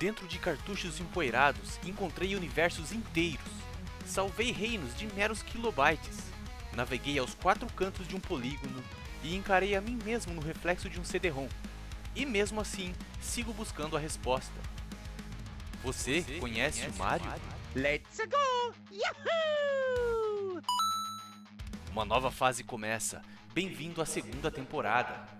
Dentro de cartuchos empoeirados, encontrei universos inteiros. Salvei reinos de meros kilobytes. Naveguei aos 4 cantos de um polígono e encarei a mim mesmo no reflexo de um CD-ROM. E mesmo assim, sigo buscando a resposta. Você conhece o Mario? Let's go! Yahoo! Uma nova fase começa. Bem-vindo à segunda temporada.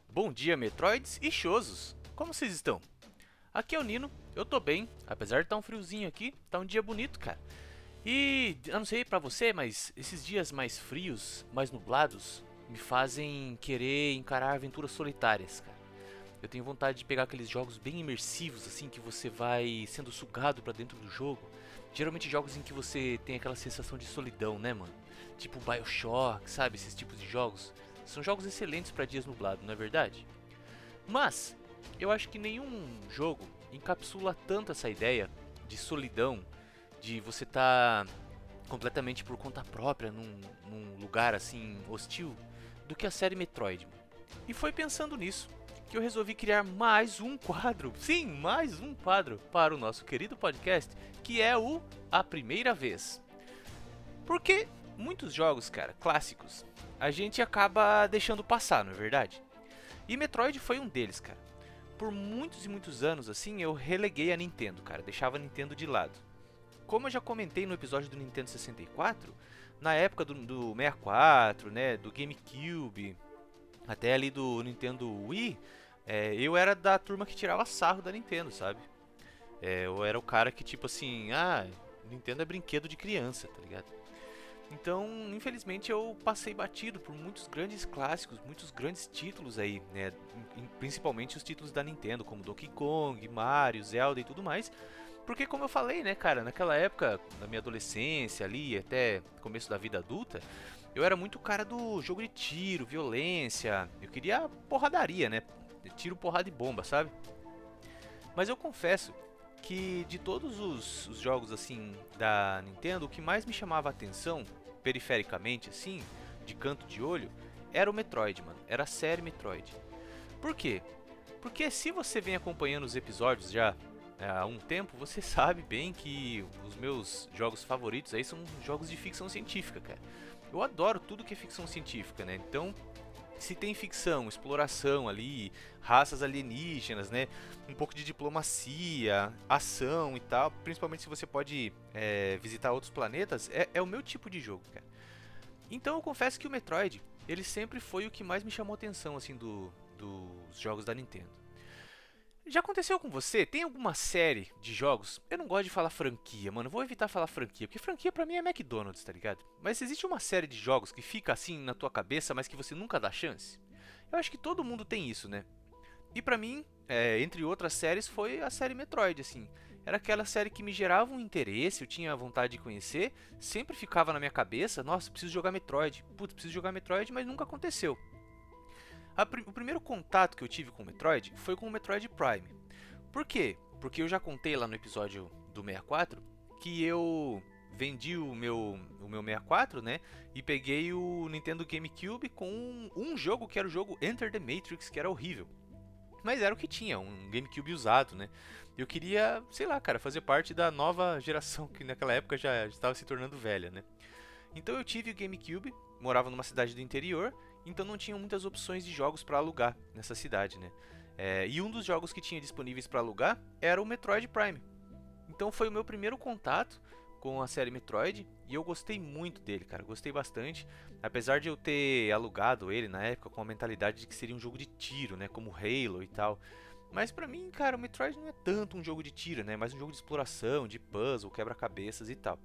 Bom dia, Metroids e Chozos! Como vocês estão? Aqui é o Nino, eu tô bem, apesar de estar um friozinho aqui, tá um dia bonito, cara. E eu não sei pra você, mas esses dias mais frios, mais nublados, me fazem querer encarar aventuras solitárias, cara. Eu tenho vontade de pegar aqueles jogos bem imersivos, assim, que você vai sendo sugado pra dentro do jogo. Geralmente jogos em que você tem aquela sensação de solidão, né, mano? Tipo BioShock, sabe? Esses tipos de jogos. São jogos excelentes pra dias nublados, não é verdade? Mas, eu acho que nenhum jogo encapsula tanto essa ideia de solidão, de você estar completamente por conta própria num lugar assim hostil, do que a série Metroid. E foi pensando nisso que eu resolvi criar mais um quadro, sim, mais um quadro para o nosso querido podcast, que é o A Primeira Vez. Porque muitos jogos, cara, clássicos, a gente acaba deixando passar, não é verdade? E Metroid foi um deles, cara. Por muitos e muitos anos, assim, eu releguei a Nintendo, cara, deixava a Nintendo de lado. Como eu já comentei no episódio do Nintendo 64, na época do 64, né, do GameCube, até ali do Nintendo Wii, eu era da turma que tirava sarro da Nintendo, sabe? Eu era o cara que tipo assim, Nintendo é brinquedo de criança, tá ligado? Então, infelizmente, eu passei batido por muitos grandes clássicos, muitos grandes títulos aí, né? Principalmente os títulos da Nintendo, como Donkey Kong, Mario, Zelda e tudo mais. Porque, como eu falei, né, cara, naquela época, na minha adolescência ali, até começo da vida adulta, eu era muito cara do jogo de tiro, violência. Eu queria porradaria, né? Tiro, porrada e bomba, sabe? Mas eu confesso que de todos os jogos assim da Nintendo, o que mais me chamava a atenção, perifericamente assim, de canto de olho, era o Metroid, mano. Era a série Metroid. Por quê? Porque se você vem acompanhando os episódios já há um tempo, você sabe bem que os meus jogos favoritos aí são jogos de ficção científica, cara. Eu adoro tudo que é ficção científica, né? Então, se tem ficção, exploração ali, raças alienígenas, né? Um pouco de diplomacia, ação e tal, principalmente se você pode visitar outros planetas, é o meu tipo de jogo, cara. Então eu confesso que o Metroid, ele sempre foi o que mais me chamou atenção, assim, dos jogos da Nintendo. Já aconteceu com você? Tem alguma série de jogos? Eu não gosto de falar franquia, mano. Eu vou evitar falar franquia, porque franquia pra mim é McDonald's, tá ligado? Mas existe uma série de jogos que fica assim na tua cabeça, mas que você nunca dá chance? Eu acho que todo mundo tem isso, né? E pra mim, entre outras séries, foi a série Metroid, assim. Era aquela série que me gerava um interesse, eu tinha vontade de conhecer, sempre ficava na minha cabeça, nossa, preciso jogar Metroid. Putz, preciso jogar Metroid, mas nunca aconteceu. O primeiro contato que eu tive com o Metroid foi com o Metroid Prime. Por quê? Porque eu já contei lá no episódio do 64 que eu vendi o meu 64, né? E peguei o Nintendo GameCube com um jogo que era o jogo Enter the Matrix, que era horrível. Mas era o que tinha, um GameCube usado, né? Eu queria, sei lá, cara, fazer parte da nova geração que naquela época já estava se tornando velha, né? Então eu tive o GameCube, morava numa cidade do interior, então não tinha muitas opções de jogos para alugar nessa cidade, né? E um dos jogos que tinha disponíveis para alugar era o Metroid Prime. Então foi o meu primeiro contato com a série Metroid e eu gostei muito dele, cara. Gostei bastante, apesar de eu ter alugado ele na época com a mentalidade de que seria um jogo de tiro, né, como Halo e tal. Mas pra mim, cara, o Metroid não é tanto um jogo de tiro, né, é mais um jogo de exploração, de puzzle, quebra-cabeças e tal.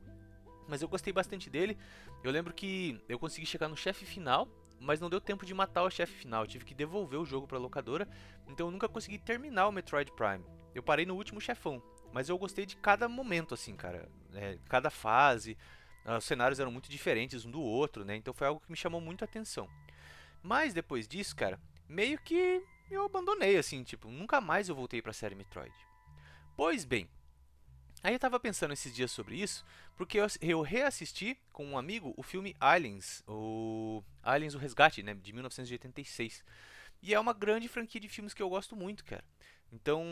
Mas eu gostei bastante dele. Eu lembro que eu consegui chegar no chefe final, mas não deu tempo de matar o chefe final. Eu tive que devolver o jogo para a locadora, então eu nunca consegui terminar o Metroid Prime. Eu parei no último chefão, mas eu gostei de cada momento, assim, cara. Cada fase, os cenários eram muito diferentes um do outro, né? Então foi algo que me chamou muito a atenção. Mas depois disso, cara, meio que E eu abandonei, assim, tipo, nunca mais eu voltei pra série Metroid. Pois bem, aí eu tava pensando esses dias sobre isso, porque eu reassisti com um amigo o filme Aliens, o Aliens o Resgate, né, de 1986. E é uma grande franquia de filmes que eu gosto muito, cara. Então,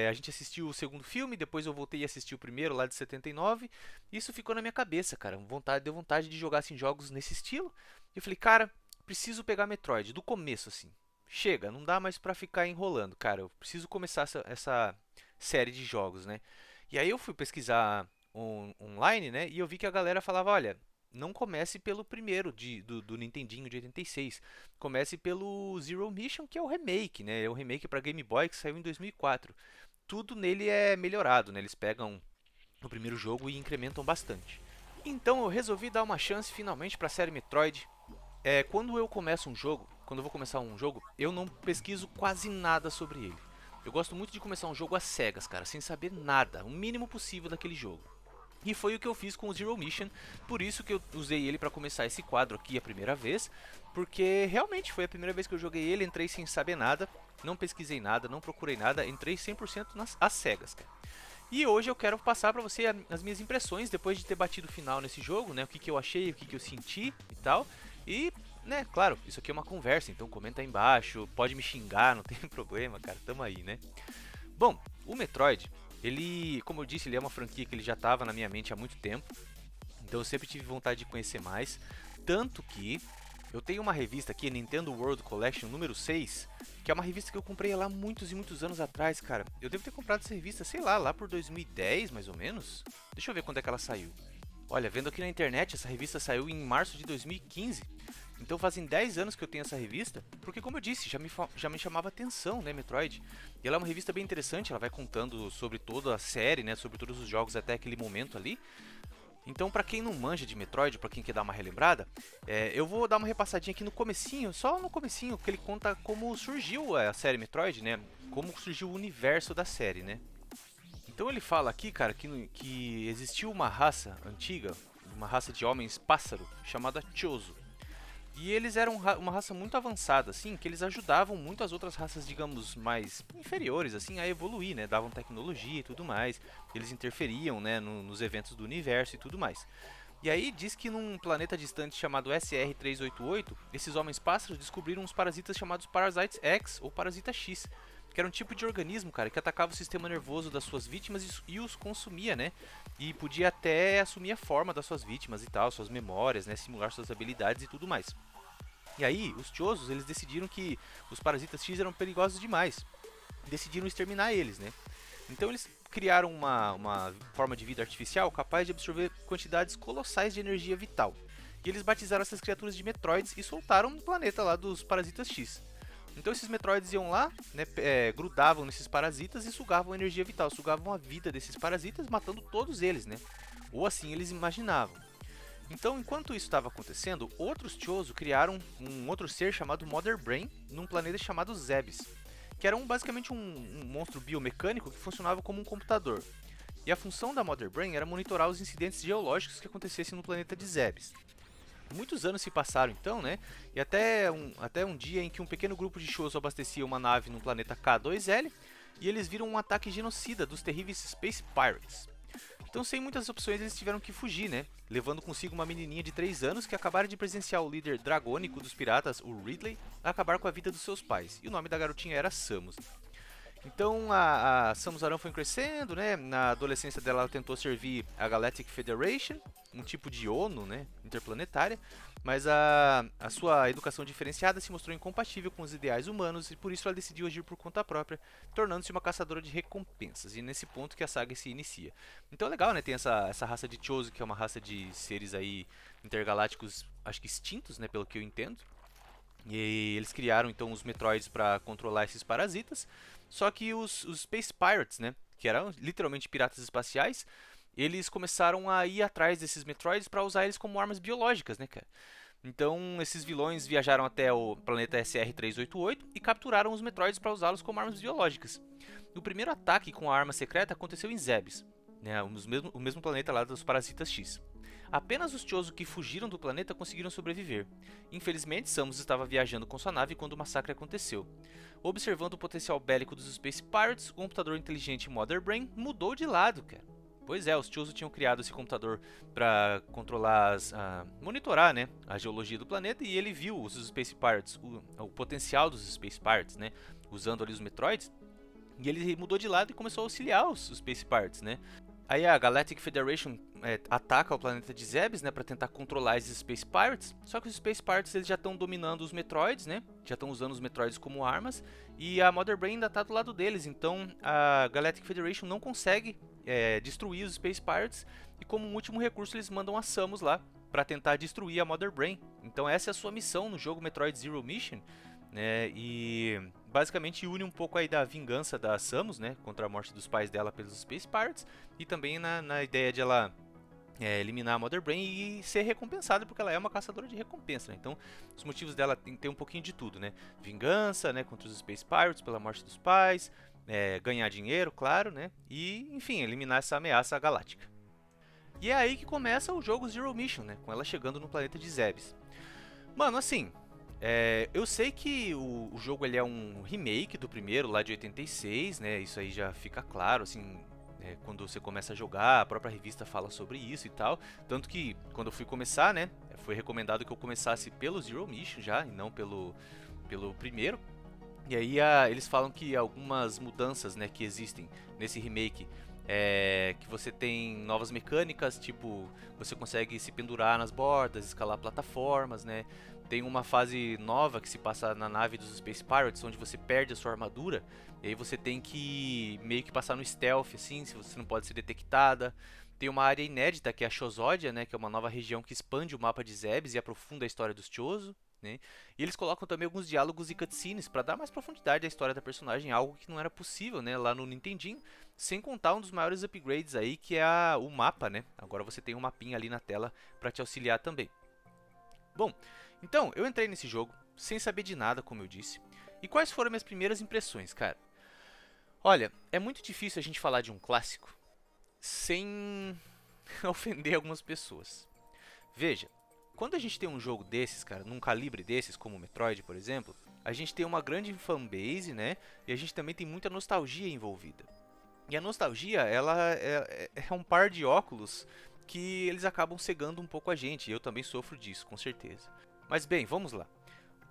a gente assistiu o segundo filme, depois eu voltei a assistir o primeiro, lá de 79. E isso ficou na minha cabeça, cara. Deu vontade de jogar assim, jogos nesse estilo. E eu falei, cara, preciso pegar Metroid, do começo, assim. Chega, não dá mais pra ficar enrolando, cara. Eu preciso começar essa série de jogos, né? E aí eu fui pesquisar online, né? E eu vi que a galera falava, olha, não comece pelo primeiro do Nintendinho de 86. Comece pelo Zero Mission, que é o remake, né? É o remake para Game Boy que saiu em 2004. Tudo nele é melhorado, né? Eles pegam o primeiro jogo e incrementam bastante. Então eu resolvi dar uma chance finalmente para a série Metroid. Quando eu começo um jogo, quando eu vou começar um jogo, eu não pesquiso quase nada sobre ele. Eu gosto muito de começar um jogo às cegas, cara, sem saber nada, o mínimo possível daquele jogo. E foi o que eu fiz com o Zero Mission, por isso que eu usei ele para começar esse quadro aqui a primeira vez, porque realmente foi a primeira vez que eu joguei ele, entrei sem saber nada, não pesquisei nada, não procurei nada, entrei 100% às cegas, cara. E hoje eu quero passar para você as minhas impressões depois de ter batido o final nesse jogo, né? O que eu achei, o que eu senti e tal. E, né, claro, isso aqui é uma conversa, então comenta aí embaixo, pode me xingar, não tem problema, cara, tamo aí, né? Bom, o Metroid, ele, como eu disse, ele é uma franquia que ele já estava na minha mente há muito tempo. Então eu sempre tive vontade de conhecer mais. Tanto que eu tenho uma revista aqui, Nintendo World Collection número 6, que é uma revista que eu comprei lá muitos e muitos anos atrás, cara. Eu devo ter comprado essa revista, sei lá por 2010 mais ou menos. Deixa eu ver quando é que ela saiu. Olha, vendo aqui na internet, essa revista saiu em março de 2015. Então fazem 10 anos que eu tenho essa revista, porque como eu disse, já me chamava atenção, né, Metroid. E ela é uma revista bem interessante, ela vai contando sobre toda a série, né, sobre todos os jogos até aquele momento ali. Então, pra quem não manja de Metroid, pra quem quer dar uma relembrada, eu vou dar uma repassadinha aqui no comecinho, só no comecinho, que ele conta como surgiu a série Metroid, né, como surgiu o universo da série, né. Então ele fala aqui, cara, que existiu uma raça antiga, uma raça de homens pássaro, chamada Chozo. E eles eram uma raça muito avançada, assim, que eles ajudavam muito as outras raças, digamos, mais inferiores, assim, a evoluir, né? Davam tecnologia e tudo mais. Eles interferiam, né, nos eventos do universo e tudo mais. E aí diz que num planeta distante chamado SR-388, esses homens pássaros descobriram uns parasitas chamados Parasites X ou Parasita X, que era um tipo de organismo, cara, que atacava o sistema nervoso das suas vítimas e os consumia, né? E podia até assumir a forma das suas vítimas e tal, suas memórias, né? Simular suas habilidades e tudo mais. E aí, os Chozos, eles decidiram que os parasitas X eram perigosos demais. Decidiram exterminar eles, né? Então eles criaram uma forma de vida artificial capaz de absorver quantidades colossais de energia vital. E eles batizaram essas criaturas de Metroids e soltaram no planeta lá dos parasitas X. Então esses Metroids iam lá, né, grudavam nesses parasitas e sugavam energia vital, sugavam a vida desses parasitas, matando todos eles, né? Ou assim eles imaginavam. Então, enquanto isso estava acontecendo, outros Chozo criaram um outro ser chamado Mother Brain num planeta chamado Zebes, que era basicamente um monstro biomecânico que funcionava como um computador. E a função da Mother Brain era monitorar os incidentes geológicos que acontecessem no planeta de Zebes. Muitos anos se passaram então, né? E até um dia em que um pequeno grupo de Chozo abastecia uma nave no planeta K2L e eles viram um ataque genocida dos terríveis Space Pirates. Então, sem muitas opções, eles tiveram que fugir, né? Levando consigo uma menininha de 3 anos que acabara de presenciar o líder dragônico dos piratas, o Ridley, acabar com a vida dos seus pais. E o nome da garotinha era Samus. Então a Samus Aran foi crescendo, né? Na adolescência dela ela tentou servir a Galactic Federation, um tipo de ONU, né? Interplanetária, mas a sua educação diferenciada se mostrou incompatível com os ideais humanos e por isso ela decidiu agir por conta própria, tornando-se uma caçadora de recompensas. E nesse ponto que a saga se inicia. Então é legal, né? Tem essa raça de Chozo, que é uma raça de seres aí intergalácticos, acho que extintos, né? Pelo que eu entendo. E eles criaram então os Metroids para controlar esses parasitas. Só que os Space Pirates, né, que eram literalmente piratas espaciais, eles começaram a ir atrás desses Metroids para usar eles como armas biológicas, né, cara? Então, esses vilões viajaram até o planeta SR-388 e capturaram os Metroids para usá-los como armas biológicas. O primeiro ataque com a arma secreta aconteceu em Zebes, né, o mesmo planeta lá dos Parasitas X. Apenas os Chozo que fugiram do planeta conseguiram sobreviver. Infelizmente, Samus estava viajando com sua nave quando o massacre aconteceu. Observando o potencial bélico dos Space Pirates, o computador inteligente Mother Brain mudou de lado, cara. Pois é, os Chozo tinham criado esse computador para controlar, monitorar, né, a geologia do planeta, e ele viu os Space Pirates, o potencial dos Space Pirates, né, usando ali os Metroids, e ele mudou de lado e começou a auxiliar os Space Pirates, né. Aí a Galactic Federation ataca o planeta de Zebes, né, para tentar controlar esses Space Pirates. Só que os Space Pirates eles já estão dominando os Metroids, né? Já estão usando os Metroids como armas e a Mother Brain ainda está do lado deles. Então a Galactic Federation não consegue destruir os Space Pirates e como um último recurso eles mandam a Samus lá para tentar destruir a Mother Brain. Então essa é a sua missão no jogo Metroid Zero Mission, né? E basicamente une um pouco aí da vingança da Samus, né, contra a morte dos pais dela pelos Space Pirates, e também na ideia de ela eliminar a Mother Brain e ser recompensada, porque ela é uma caçadora de recompensa, né? Então os motivos dela tem que ter um pouquinho de tudo, né? Vingança, né, contra os Space Pirates pela morte dos pais, ganhar dinheiro, claro, né? E enfim, eliminar essa ameaça galáctica. E é aí que começa o jogo Zero Mission, né, com ela chegando no planeta de Zebes. Mano, assim, eu sei que o jogo ele é um remake do primeiro, lá de 86, né? Isso aí já fica claro, assim, quando você começa a jogar, a própria revista fala sobre isso e tal. Tanto que, quando eu fui começar, né? Foi recomendado que eu começasse pelo Zero Mission já, e não pelo primeiro. E aí eles falam que algumas mudanças, né, que existem nesse remake que você tem novas mecânicas, tipo, você consegue se pendurar nas bordas, escalar plataformas, né? Tem uma fase nova que se passa na nave dos Space Pirates, onde você perde a sua armadura, e aí você tem que meio que passar no stealth, assim, se você não pode ser detectada. Tem uma área inédita, que é a Chozódia, né, que é uma nova região que expande o mapa de Zebes e aprofunda a história dos Chozo, né? E eles colocam também alguns diálogos e cutscenes para dar mais profundidade à história da personagem, algo que não era possível, né, lá no Nintendinho, sem contar um dos maiores upgrades aí, que é o mapa, né? Agora você tem um mapinha ali na tela para te auxiliar também. Bom, então eu entrei nesse jogo sem saber de nada, como eu disse. E quais foram minhas primeiras impressões, cara? Olha, é muito difícil a gente falar de um clássico sem ofender algumas pessoas. Veja, quando a gente tem um jogo desses, cara, num calibre desses, como o Metroid, por exemplo, a gente tem uma grande fanbase, né? E a gente também tem muita nostalgia envolvida. E a nostalgia, ela é um par de óculos que eles acabam cegando um pouco a gente. E eu também sofro disso, com certeza. Mas bem, vamos lá.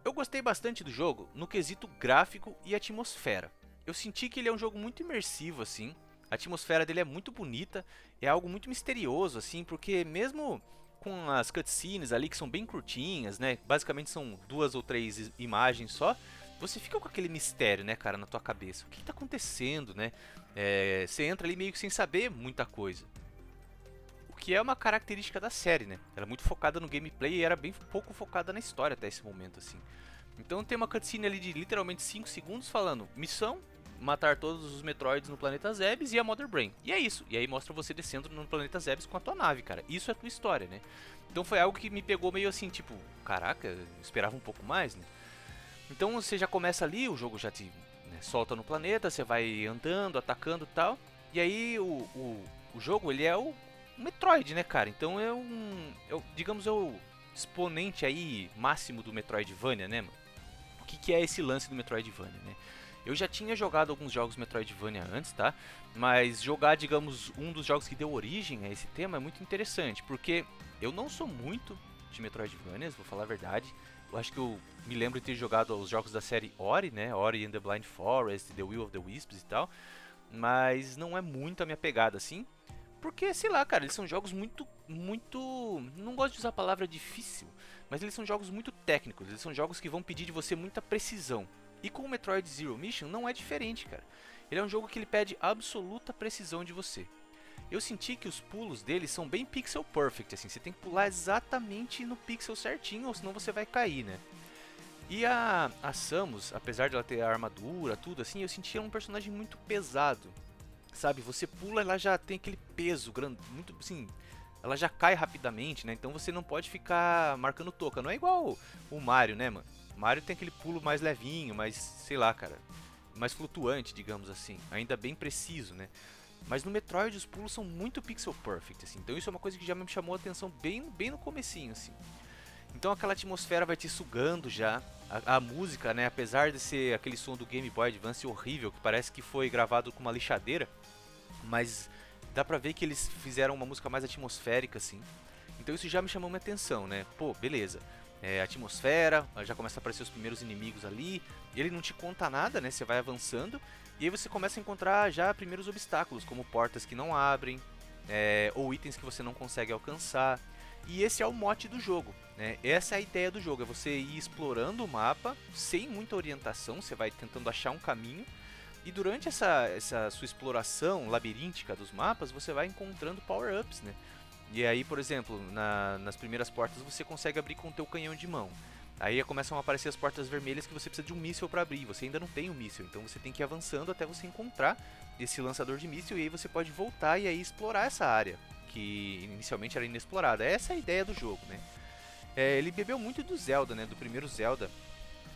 Eu gostei bastante do jogo no quesito gráfico e atmosfera. Eu senti que ele é um jogo muito imersivo, assim. A atmosfera dele é muito bonita, é algo muito misterioso, assim, porque mesmo com as cutscenes ali que são bem curtinhas, né? Basicamente são 2 ou 3 imagens só. Você fica com aquele mistério, né, cara, na tua cabeça. O que tá acontecendo, né? Você entra ali meio que sem saber muita coisa. O que é uma característica da série, né? Era muito focada no gameplay e era bem pouco focada na história até esse momento, assim. Então tem uma cutscene ali de literalmente 5 segundos falando: missão, matar todos os Metroids no planeta Zebes e a Mother Brain. E é isso. E aí mostra você descendo no planeta Zebes com a tua nave, cara. Isso é a tua história, né? Então foi algo que me pegou meio assim, tipo, caraca, eu esperava um pouco mais, né? Então você já começa ali, o jogo já te solta no planeta, você vai andando, atacando e tal. E aí o jogo, ele é o Metroid, né, cara? Então digamos, é o exponente aí máximo do Metroidvania, né, mano? O que é esse lance do Metroidvania, né? Eu já tinha jogado alguns jogos Metroidvania antes, tá? Mas jogar, digamos, um dos jogos que deu origem a esse tema é muito interessante, porque eu não sou muito de Metroidvanias, vou falar a verdade. Eu acho que eu me lembro de ter jogado os jogos da série Ori, né? Ori and the Blind Forest, The Will of the Wisps e tal. Mas não é muito a minha pegada, assim. Porque, sei lá, cara, eles são jogos muito... Não gosto de usar a palavra difícil, mas eles são jogos muito técnicos. Eles são jogos que vão pedir de você muita precisão. E com o Metroid Zero Mission não é diferente, cara. Ele é um jogo que ele pede absoluta precisão de você. Eu senti que os pulos dele são bem pixel perfect, assim, você tem que pular exatamente no pixel certinho, ou senão você vai cair, né? E a Samus, apesar de ela ter a armadura, tudo assim, eu senti ela um personagem muito pesado, sabe? Você pula, ela já tem aquele peso grande, muito assim, ela já cai rapidamente, né? Então você não pode ficar marcando toca, não é igual o Mario, né, mano? O Mario tem aquele pulo mais levinho, mais, sei lá, cara, mais flutuante, digamos assim, ainda bem preciso, né? Mas no Metroid os pulos são muito pixel perfect, assim. Então isso é uma coisa que já me chamou a atenção bem no comecinho, assim. Então aquela atmosfera vai te sugando já. A música, né, apesar de ser aquele som do Game Boy Advance horrível, que parece que foi gravado com uma lixadeira, mas dá pra ver que eles fizeram uma música mais atmosférica, assim. Então isso já me chamou minha atenção, né? Pô, beleza. Atmosfera, já começa a aparecer os primeiros inimigos ali. Ele não te conta nada, né? Você vai avançando. E aí você começa a encontrar já primeiros obstáculos, como portas que não abrem, ou itens que você não consegue alcançar. E esse é o mote do jogo, né? Essa é a ideia do jogo, é você ir explorando o mapa sem muita orientação, você vai tentando achar um caminho. E durante essa sua exploração labiríntica dos mapas, você vai encontrando power-ups, né? E aí, por exemplo, nas primeiras portas você consegue abrir com o teu canhão de mão. Aí começam a aparecer as portas vermelhas que você precisa de um míssil para abrir. Você ainda não tem um míssil, então você tem que ir avançando até você encontrar esse lançador de míssil. E aí você pode voltar e aí explorar essa área, que inicialmente era inexplorada. Essa é a ideia do jogo, né? Ele bebeu muito do Zelda, né? Do primeiro Zelda.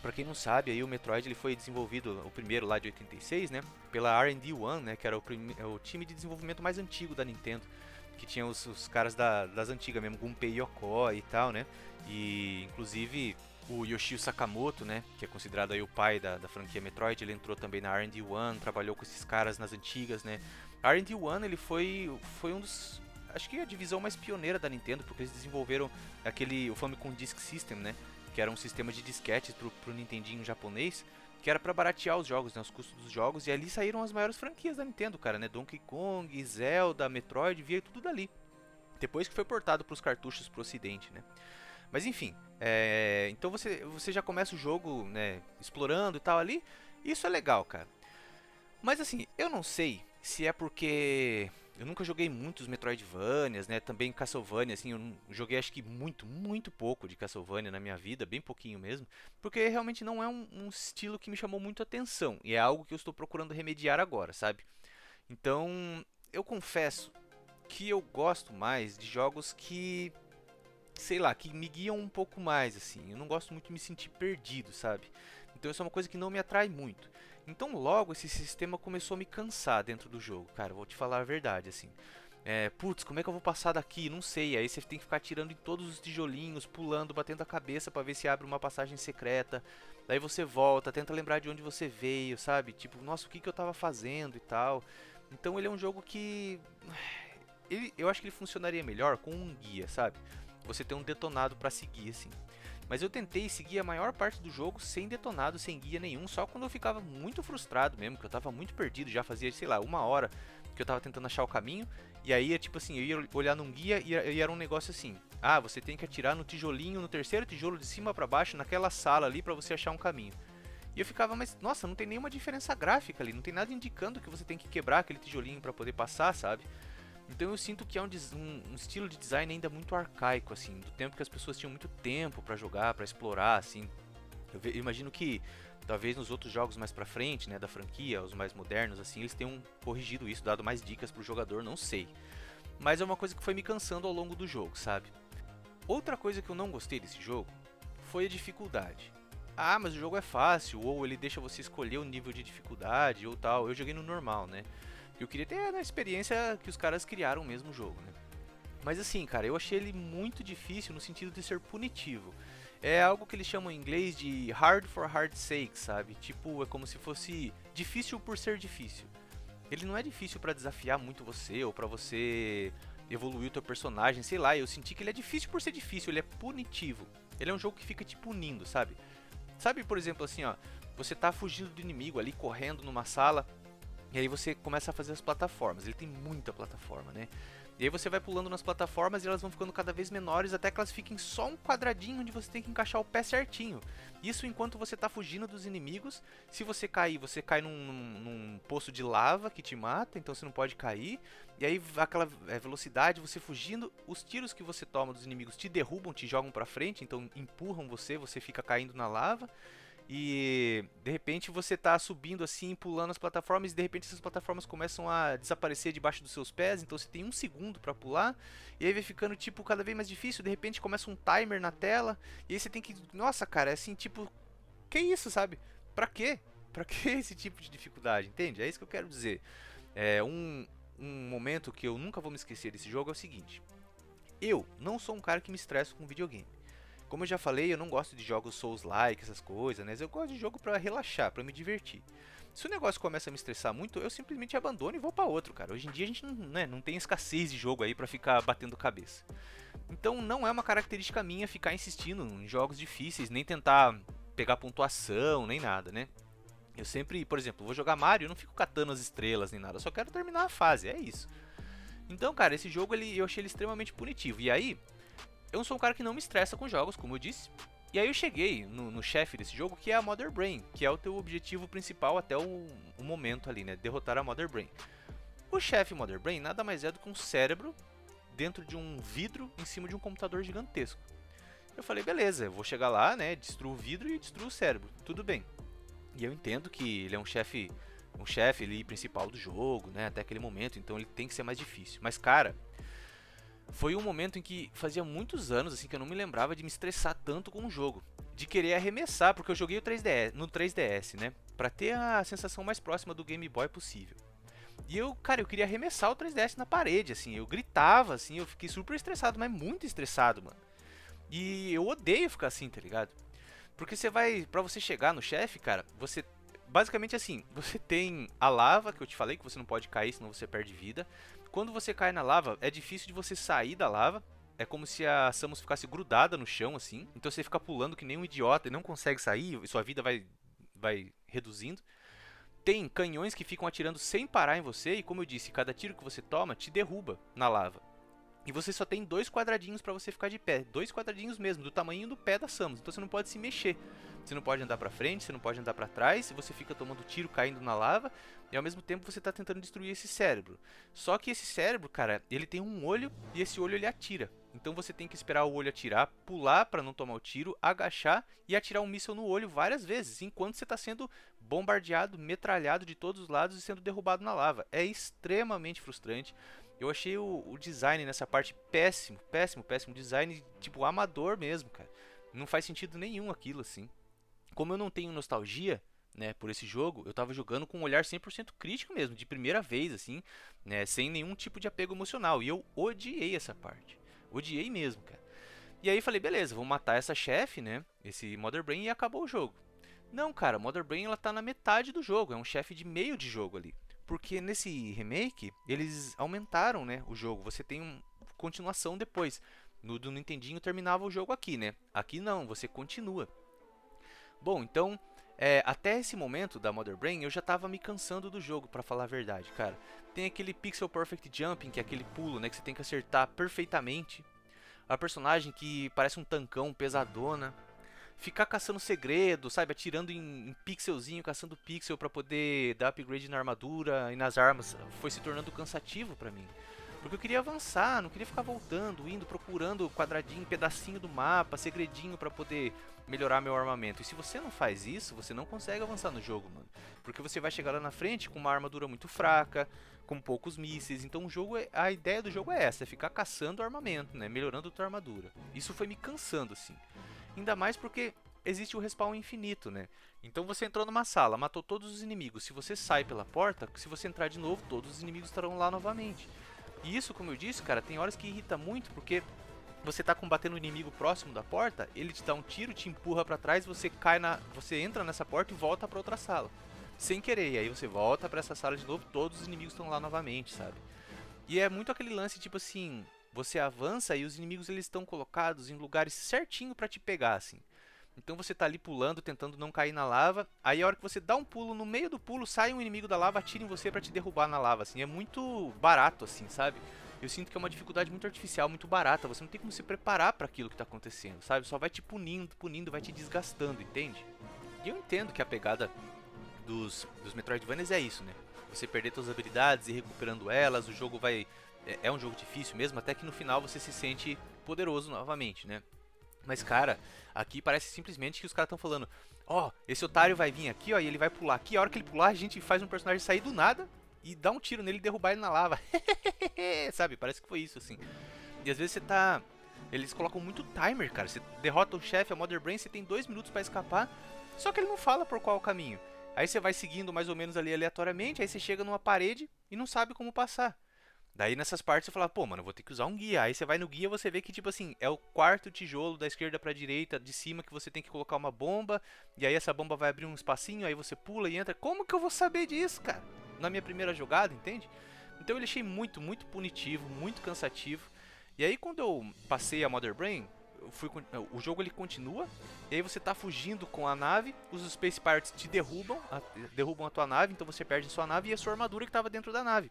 Pra quem não sabe, aí o Metroid ele foi desenvolvido, o primeiro lá de 86, né? Pela R&D One, né? Que era o time de desenvolvimento mais antigo da Nintendo. Que tinha os caras das antigas mesmo, Gunpei Yokoi e tal, né? E inclusive o Yoshio Sakamoto, né? Que é considerado aí o pai da franquia Metroid, ele entrou também na R&D One, trabalhou com esses caras nas antigas, né? A R&D One ele foi um dos... Acho que a divisão mais pioneira da Nintendo, porque eles desenvolveram o Famicom Disk System, né? Que era um sistema de disquetes pro Nintendinho japonês, que era para baratear os jogos, né, os custos dos jogos, e ali saíram as maiores franquias da Nintendo, cara, né, Donkey Kong, Zelda, Metroid, veio tudo dali. Depois que foi portado para os cartuchos pro ocidente, né. Mas enfim, então você já começa o jogo, né, explorando e tal ali, e isso é legal, cara. Mas assim, eu não sei se é porque eu nunca joguei muitos Metroidvanias, né? Também Castlevania, assim, eu joguei acho que muito pouco de Castlevania na minha vida, bem pouquinho mesmo, porque realmente não é um estilo que me chamou muito atenção, e é algo que eu estou procurando remediar agora, sabe? Então, eu confesso que eu gosto mais de jogos que, sei lá, que me guiam um pouco mais, assim. Eu não gosto muito de me sentir perdido, sabe? Então isso é uma coisa que não me atrai muito. Então logo esse sistema começou a me cansar dentro do jogo, cara, vou te falar a verdade, assim. Putz, como é que eu vou passar daqui? Não sei. Aí você tem que ficar tirando em todos os tijolinhos, pulando, batendo a cabeça pra ver se abre uma passagem secreta. Daí você volta, tenta lembrar de onde você veio, sabe? Tipo, nossa, o que eu tava fazendo e tal. Então ele é um jogo que... eu acho que ele funcionaria melhor com um guia, sabe? Você ter um detonado pra seguir, assim. Mas eu tentei seguir a maior parte do jogo sem detonado, sem guia nenhum, só quando eu ficava muito frustrado mesmo, que eu tava muito perdido, já fazia, sei lá, uma hora que eu tava tentando achar o caminho, e aí, tipo assim, eu ia olhar num guia e era um negócio assim, você tem que atirar no tijolinho, no terceiro tijolo de cima pra baixo, naquela sala ali pra você achar um caminho. E eu ficava, mas nossa, não tem nenhuma diferença gráfica ali, não tem nada indicando que você tem que quebrar aquele tijolinho pra poder passar, sabe? Então eu sinto que é um estilo de design ainda muito arcaico, assim, do tempo que as pessoas tinham muito tempo pra jogar, pra explorar, assim. Eu imagino que talvez nos outros jogos mais pra frente, né, da franquia, os mais modernos, assim, eles tenham corrigido isso, dado mais dicas pro jogador, não sei. Mas é uma coisa que foi me cansando ao longo do jogo, sabe? Outra coisa que eu não gostei desse jogo foi a dificuldade. Mas o jogo é fácil, ou ele deixa você escolher o nível de dificuldade, ou tal. Eu joguei no normal, né? Eu queria ter a experiência que os caras criaram mesmo o jogo, né? Mas assim, cara, eu achei ele muito difícil no sentido de ser punitivo. É algo que eles chamam em inglês de hard for hard's sake, sabe? Tipo, é como se fosse difícil por ser difícil. Ele não é difícil pra desafiar muito você ou pra você evoluir o teu personagem, sei lá. Eu senti que ele é difícil por ser difícil, ele é punitivo. Ele é um jogo que fica te punindo, sabe? Sabe, por exemplo, assim, ó, você tá fugindo do inimigo ali, correndo numa sala, e aí você começa a fazer as plataformas. Ele tem muita plataforma, né? E aí você vai pulando nas plataformas e elas vão ficando cada vez menores até que elas fiquem só um quadradinho onde você tem que encaixar o pé certinho. Isso enquanto você tá fugindo dos inimigos. Se você cair num poço de lava que te mata, então você não pode cair. E aí aquela velocidade, você fugindo, os tiros que você toma dos inimigos te derrubam, te jogam pra frente, então empurram você fica caindo na lava. E de repente você tá subindo assim, pulando as plataformas, e de repente essas plataformas começam a desaparecer debaixo dos seus pés, então você tem um segundo pra pular, e aí vai ficando tipo cada vez mais difícil, de repente começa um timer na tela, e aí você tem que, nossa cara, é assim, tipo, que isso, sabe? Pra quê? Pra que esse tipo de dificuldade, entende? É isso que eu quero dizer. É um momento que eu nunca vou me esquecer desse jogo é o seguinte. Eu não sou um cara que me estresso com videogame. Como eu já falei, eu não gosto de jogos Souls-like, essas coisas, né? Eu gosto de jogo pra relaxar, pra me divertir. Se o negócio começa a me estressar muito, eu simplesmente abandono e vou pra outro, cara. Hoje em dia a gente não tem escassez de jogo aí pra ficar batendo cabeça. Então não é uma característica minha ficar insistindo em jogos difíceis, nem tentar pegar pontuação, nem nada, né? Eu sempre, por exemplo, vou jogar Mario, eu não fico catando as estrelas nem nada, eu só quero terminar a fase, é isso. Então, cara, esse jogo eu achei ele extremamente punitivo. E aí, eu sou um cara que não me estressa com jogos, como eu disse. E aí eu cheguei no chefe desse jogo, que é a Mother Brain, que é o teu objetivo principal até o momento ali, né? Derrotar a Mother Brain. O chefe Mother Brain nada mais é do que um cérebro dentro de um vidro em cima de um computador gigantesco. Eu falei, beleza, eu vou chegar lá, né? Destruo o vidro e destruo o cérebro. Tudo bem. E eu entendo que ele é um chefe ali principal do jogo, né? Até aquele momento, então ele tem que ser mais difícil. Mas, cara, foi um momento em que fazia muitos anos assim que eu não me lembrava de me estressar tanto com um jogo, de querer arremessar, porque eu joguei no 3DS, né, pra ter a sensação mais próxima do Game Boy possível. E eu queria arremessar o 3DS na parede, assim, eu gritava, assim, eu fiquei super estressado, mas muito estressado, mano. E eu odeio ficar assim, tá ligado? Porque pra você chegar no chefe, cara, você basicamente assim, você tem a lava que eu te falei que você não pode cair, senão você perde vida. Quando você cai na lava, é difícil de você sair da lava. É como se a Samus ficasse grudada no chão, assim. Então você fica pulando que nem um idiota e não consegue sair, e sua vida vai reduzindo. Tem canhões que ficam atirando sem parar em você, e como eu disse, cada tiro que você toma te derruba na lava. E você só tem 2 quadradinhos pra você ficar de pé. 2 quadradinhos mesmo, do tamanho do pé da Samus. Então você não pode se mexer. Você não pode andar pra frente, você não pode andar pra trás. Você fica tomando tiro, caindo na lava. E ao mesmo tempo você tá tentando destruir esse cérebro. Só que esse cérebro, cara, ele tem um olho e esse olho ele atira. Então você tem que esperar o olho atirar, pular pra não tomar o tiro, agachar e atirar um míssil no olho várias vezes. Enquanto você tá sendo bombardeado, metralhado de todos os lados e sendo derrubado na lava. É extremamente frustrante. Eu achei o design nessa parte péssimo, péssimo, péssimo. Design tipo amador mesmo, cara. Não faz sentido nenhum aquilo assim. Como eu não tenho nostalgia, né, por esse jogo, eu tava jogando com um olhar 100% crítico mesmo, de primeira vez assim, né, sem nenhum tipo de apego emocional. E eu odiei essa parte. Odiei mesmo, cara. E aí falei, beleza, vou matar essa chefe, né, esse Mother Brain e acabou o jogo. Não, cara, Mother Brain ela tá na metade do jogo, é um chefe de meio de jogo ali. Porque nesse remake, eles aumentaram, né, o jogo. Você tem uma continuação depois. No do Nintendinho terminava o jogo aqui, né? Aqui não, você continua. Bom, então, até esse momento da Mother Brain, eu já tava me cansando do jogo, pra falar a verdade, cara. Tem aquele Pixel Perfect Jumping, que é aquele pulo, né, que você tem que acertar perfeitamente. A personagem que parece um tancão, pesadona. Ficar caçando segredo, sabe? Atirando em pixelzinho, caçando pixel pra poder dar upgrade na armadura e nas armas. Foi se tornando cansativo pra mim. Porque eu queria avançar, não queria ficar voltando, indo, procurando quadradinho, pedacinho do mapa, segredinho pra poder melhorar meu armamento. E se você não faz isso, você não consegue avançar no jogo, mano. Porque você vai chegar lá na frente com uma armadura muito fraca, com poucos mísseis. Então a ideia do jogo é essa, é ficar caçando armamento, né? Melhorando a tua armadura. Isso foi me cansando, assim. Ainda mais porque existe o respawn infinito, né? Então você entrou numa sala, matou todos os inimigos. Se você sai pela porta, se você entrar de novo, todos os inimigos estarão lá novamente. E isso, como eu disse, cara, tem horas que irrita muito, porque você tá combatendo um inimigo próximo da porta, ele te dá um tiro, te empurra pra trás, você entra nessa porta e volta pra outra sala. Sem querer, e aí você volta pra essa sala de novo, todos os inimigos estão lá novamente, sabe? E é muito aquele lance, tipo assim, você avança e os inimigos eles estão colocados em lugares certinho pra te pegar, assim. Então você tá ali pulando, tentando não cair na lava. Aí a hora que você dá um pulo, no meio do pulo, sai um inimigo da lava, atira em você pra te derrubar na lava, assim. É muito barato, assim, sabe? Eu sinto que é uma dificuldade muito artificial, muito barata. Você não tem como se preparar pra aquilo que tá acontecendo, sabe? Só vai te punindo, punindo, vai te desgastando, entende? E eu entendo que a pegada dos Metroidvanias é isso, né? Você perder suas habilidades e recuperando elas, o jogo vai... É um jogo difícil mesmo, até que no final você se sente poderoso novamente, né? Mas, cara, aqui parece simplesmente que os caras estão falando: ó, esse otário vai vir aqui, ó, e ele vai pular aqui. A hora que ele pular, a gente faz um personagem sair do nada e dá um tiro nele e derrubar ele na lava. Sabe? Parece que foi isso, assim. E às vezes você tá... Eles colocam muito timer, cara. Você derrota o chefe, a Mother Brain, você tem 2 minutos pra escapar. Só que ele não fala por qual caminho. Aí você vai seguindo mais ou menos ali aleatoriamente, aí você chega numa parede e não sabe como passar. Daí nessas partes eu falava, pô, mano, eu vou ter que usar um guia. Aí você vai no guia, você vê que, tipo assim, é o quarto tijolo da esquerda pra direita, de cima, que você tem que colocar uma bomba. E aí essa bomba vai abrir um espacinho, aí você pula e entra. Como que eu vou saber disso, cara? Na minha primeira jogada, entende? Então eu achei muito punitivo, muito cansativo. E aí quando eu passei a Mother Brain, o jogo ele continua. E aí você tá fugindo com a nave, os Space Pirates te derrubam a tua nave, então você perde a sua nave e a sua armadura que tava dentro da nave.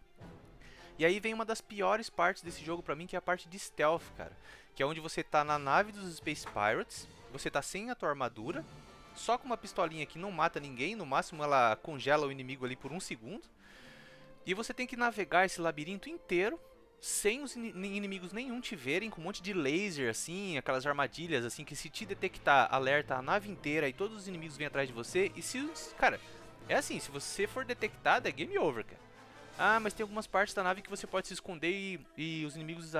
E aí vem uma das piores partes desse jogo pra mim, que é a parte de stealth, cara. Que é onde você tá na nave dos Space Pirates, você tá sem a tua armadura, só com uma pistolinha que não mata ninguém, no máximo ela congela o inimigo ali por um segundo. E você tem que navegar esse labirinto inteiro, sem os inimigos nenhum te verem, com um monte de laser, assim, aquelas armadilhas, assim, que se te detectar, alerta a nave inteira e todos os inimigos vêm atrás de você. E se, cara, é assim, se você for detectado, é game over, cara. Ah, mas tem algumas partes da nave que você pode se esconder e os inimigos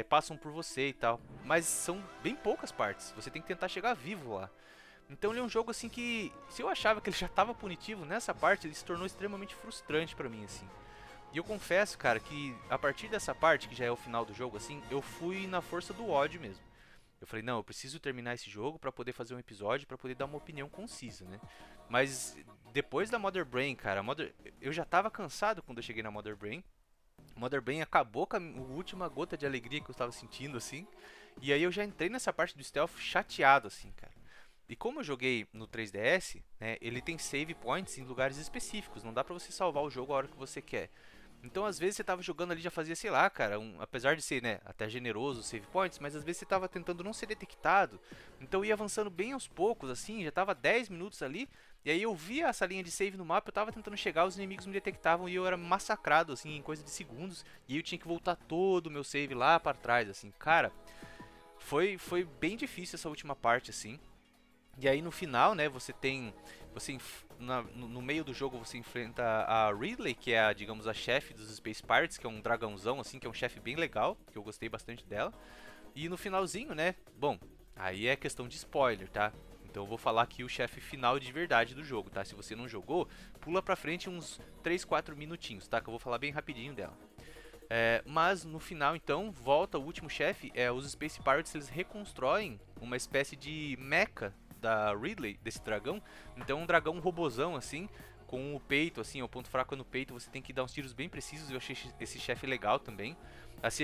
passam por você e tal. Mas são bem poucas partes. Você tem que tentar chegar vivo lá. Então ele é um jogo assim que, se eu achava que ele já estava punitivo, nessa parte ele se tornou extremamente frustrante pra mim, assim. E eu confesso, cara, que a partir dessa parte, que já é o final do jogo, assim, eu fui na força do ódio mesmo. Eu falei, não, eu preciso terminar esse jogo pra poder fazer um episódio, pra poder dar uma opinião concisa, né? Mas depois da Mother Brain, cara, eu já tava cansado quando eu cheguei na Mother Brain. Mother Brain acabou com a última gota de alegria que eu estava sentindo, assim. E aí eu já entrei nessa parte do stealth chateado, assim, cara. E como eu joguei no 3DS, né, ele tem save points em lugares específicos. Não dá pra você salvar o jogo a hora que você quer. Então, às vezes, você tava jogando ali, já fazia, sei lá, cara, apesar de ser, né, até generoso o save points, mas às vezes você tava tentando não ser detectado. Então, eu ia avançando bem aos poucos, assim, já tava 10 minutos ali, e aí eu via essa linha de save no mapa, eu tava tentando chegar, os inimigos me detectavam e eu era massacrado, assim, em coisa de segundos, e aí eu tinha que voltar todo o meu save lá para trás, assim. Cara, foi bem difícil essa última parte, assim. E aí no final, né, você tem... no meio do jogo você enfrenta a Ridley, que é a, digamos, a chefe dos Space Pirates, que é um dragãozão, assim, que é um chefe bem legal, que eu gostei bastante dela. E no finalzinho, né, bom, aí é questão de spoiler, tá? Então eu vou falar aqui o chefe final de verdade do jogo, tá? Se você não jogou, pula pra frente uns 3, 4 minutinhos, tá? Que eu vou falar bem rapidinho dela. Mas no final, então, volta o último chefe, os Space Pirates, eles reconstroem uma espécie de mecha da Ridley, desse dragão. Então um dragão robozão, assim, com o peito, assim, o ponto fraco é no peito, você tem que dar uns tiros bem precisos. Eu achei esse chefe legal também.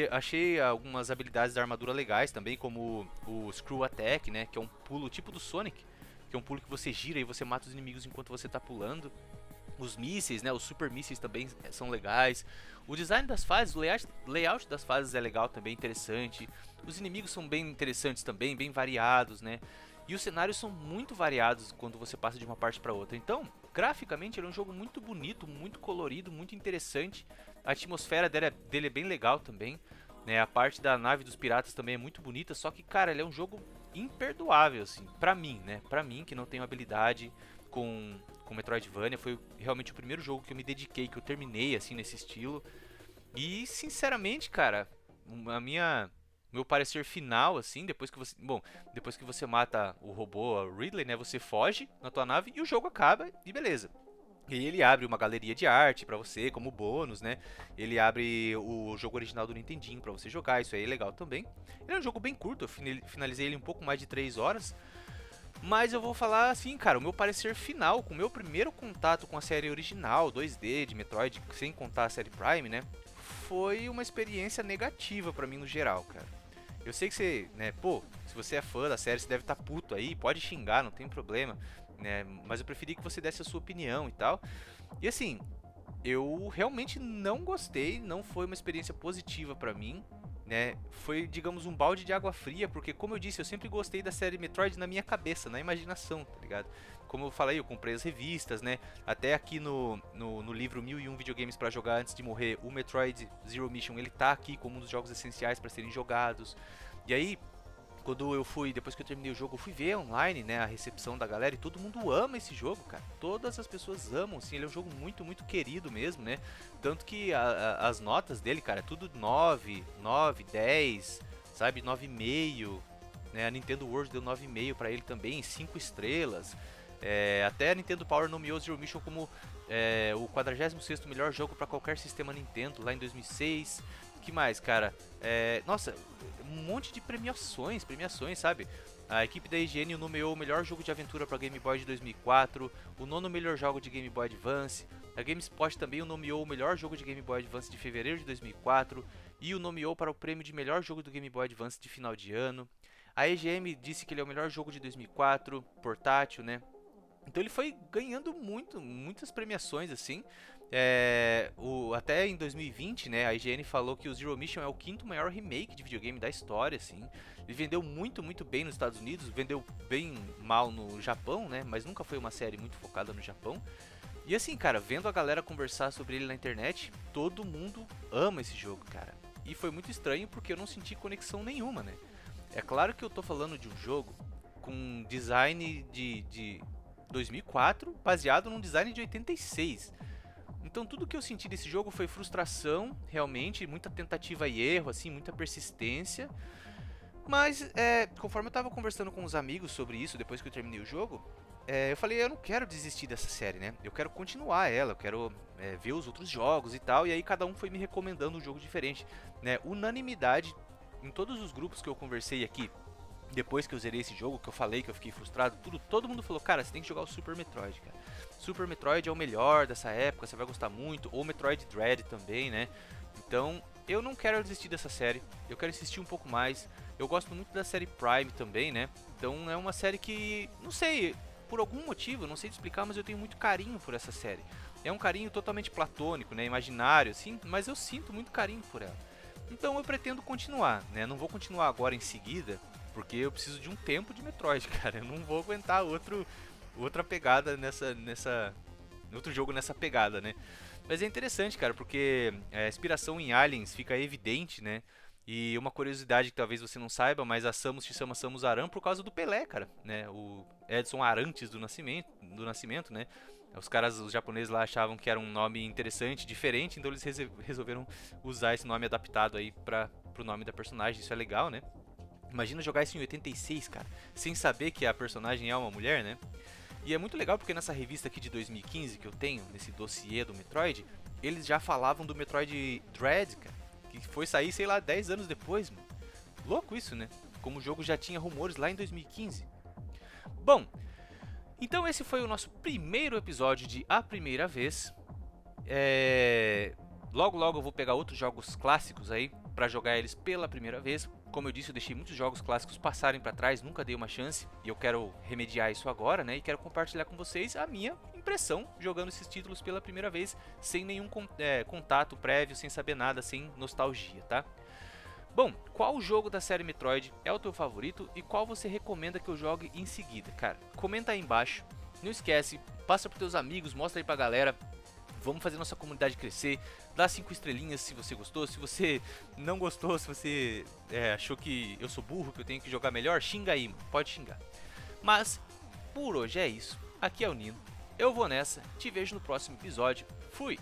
Achei algumas habilidades da armadura legais também, como o Screw Attack, né, que é um pulo tipo do Sonic, que é um pulo que você gira e você mata os inimigos enquanto você tá pulando. Os mísseis, né, os super mísseis também são legais. O design das fases, o layout das fases é legal também, interessante. Os inimigos são bem interessantes também, bem variados, né. E os cenários são muito variados quando você passa de uma parte para outra. Então, graficamente, ele é um jogo muito bonito, muito colorido, muito interessante. A atmosfera dele é bem legal também, né? A parte da nave dos piratas também é muito bonita. Só que, cara, ele é um jogo imperdoável, assim, pra mim, né? Pra mim, que não tenho habilidade com Metroidvania. Foi realmente o primeiro jogo que eu me dediquei, que eu terminei, assim, nesse estilo. E, sinceramente, cara, a meu parecer final, assim, depois que você mata o robô, a Ridley, né, você foge na tua nave e o jogo acaba e beleza. E aí ele abre uma galeria de arte pra você, como bônus, né? Ele abre o jogo original do Nintendinho pra você jogar, isso aí é legal também. Ele é um jogo bem curto, eu finalizei ele um pouco mais de 3 horas. Mas eu vou falar assim, cara, o meu parecer final, com o meu primeiro contato com a série original, 2D de Metroid, sem contar a série Prime, né? Foi uma experiência negativa pra mim no geral, cara. Eu sei que você, né, pô, se você é fã da série, você deve estar puto aí, pode xingar, não tem problema, né? Mas eu preferi que você desse a sua opinião e tal. E assim, eu realmente não gostei, não foi uma experiência positiva pra mim, né? Foi, digamos, um balde de água fria, porque como eu disse, eu sempre gostei da série Metroid na minha cabeça, na imaginação, tá ligado? Como eu falei, eu comprei as revistas, né? Até aqui no livro 1001 videogames pra jogar antes de morrer, o Metroid Zero Mission, ele tá aqui como um dos jogos essenciais pra serem jogados. E aí, quando eu fui, depois que eu terminei o jogo, eu fui ver online, né, a recepção da galera e todo mundo ama esse jogo, cara. Todas as pessoas amam, assim, ele é um jogo muito querido mesmo, né? Tanto que as notas dele, cara, é tudo 9, 10, sabe, 9,5, né? A Nintendo World deu 9,5 pra ele também, 5 estrelas. Até a Nintendo Power nomeou Zero Mission como o 46º melhor jogo para qualquer sistema Nintendo, lá em 2006. Que mais, cara? Nossa, um monte de premiações, sabe? A equipe da IGN nomeou o melhor jogo de aventura para Game Boy de 2004, o nono melhor jogo de Game Boy Advance. A GameSpot também o nomeou o melhor jogo de Game Boy Advance de fevereiro de 2004 e o nomeou para o prêmio de melhor jogo do Game Boy Advance de final de ano. A EGM disse que ele é o melhor jogo de 2004, portátil, né? Então ele foi ganhando muitas premiações assim. Até em 2020, né, a IGN falou que o Zero Mission é o quinto maior remake de videogame da história, assim. Ele vendeu muito bem nos Estados Unidos, vendeu bem mal no Japão, né, mas nunca foi uma série muito focada no Japão. E assim, cara, vendo a galera conversar sobre ele na internet, todo mundo ama esse jogo, cara. E foi muito estranho porque eu não senti conexão nenhuma, né. É claro que eu tô falando de um jogo com design de 2004, baseado num design de 86. Então tudo que eu senti desse jogo foi frustração, realmente, muita tentativa e erro, assim, muita persistência. Mas, conforme eu tava conversando com os amigos sobre isso, depois que eu terminei o jogo, eu falei, eu não quero desistir dessa série, né? Eu quero continuar ela, eu quero ver os outros jogos e tal. E aí cada um foi me recomendando um jogo diferente, né? Unanimidade em todos os grupos que eu conversei aqui. Depois que eu zerei esse jogo, que eu falei que eu fiquei frustrado, todo mundo falou, cara, você tem que jogar o Super Metroid, cara. Super Metroid é o melhor dessa época, você vai gostar muito, ou Metroid Dread também, né? Então, eu não quero desistir dessa série, eu quero insistir um pouco mais. Eu gosto muito da série Prime também, né? Então é uma série que, não sei, por algum motivo, não sei te explicar, mas eu tenho muito carinho por essa série. É um carinho totalmente platônico, né, imaginário, assim, mas eu sinto muito carinho por ela. Então eu pretendo continuar, né? Não vou continuar agora em seguida, porque eu preciso de um tempo de Metroid, cara. Eu não vou aguentar outra pegada outro jogo nessa pegada, né? Mas é interessante, cara, porque a inspiração em Aliens fica evidente, né? E uma curiosidade que talvez você não saiba, mas a Samus se chama Samus Aran por causa do Pelé, cara, né? O Edson Arantes do Nascimento, né? Os japoneses lá achavam que era um nome interessante, diferente, então eles resolveram usar esse nome adaptado aí pro nome da personagem. Isso é legal, né? Imagina jogar isso em 86, cara, sem saber que a personagem é uma mulher, né? E é muito legal porque nessa revista aqui de 2015 que eu tenho, nesse dossiê do Metroid, eles já falavam do Metroid Dread, cara, que foi sair, sei lá, 10 anos depois, mano. Louco isso, né? Como o jogo já tinha rumores lá em 2015. Bom, então esse foi o nosso primeiro episódio de A Primeira Vez. Logo eu vou pegar outros jogos clássicos aí pra jogar eles pela primeira vez. Como eu disse, eu deixei muitos jogos clássicos passarem pra trás, nunca dei uma chance e eu quero remediar isso agora, né? E quero compartilhar com vocês a minha impressão jogando esses títulos pela primeira vez, sem nenhum contato prévio, sem saber nada, sem nostalgia, tá? Bom, qual jogo da série Metroid é o teu favorito e qual você recomenda que eu jogue em seguida, cara? Comenta aí embaixo. Não esquece, passa pros teus amigos, mostra aí pra galera. Vamos fazer nossa comunidade crescer. Dá 5 estrelinhas se você gostou. Se você não gostou, se você achou que eu sou burro, que eu tenho que jogar melhor, xinga aí, mano. Pode xingar. Mas, por hoje é isso. Aqui é o Nino. Eu vou nessa. Te vejo no próximo episódio. Fui!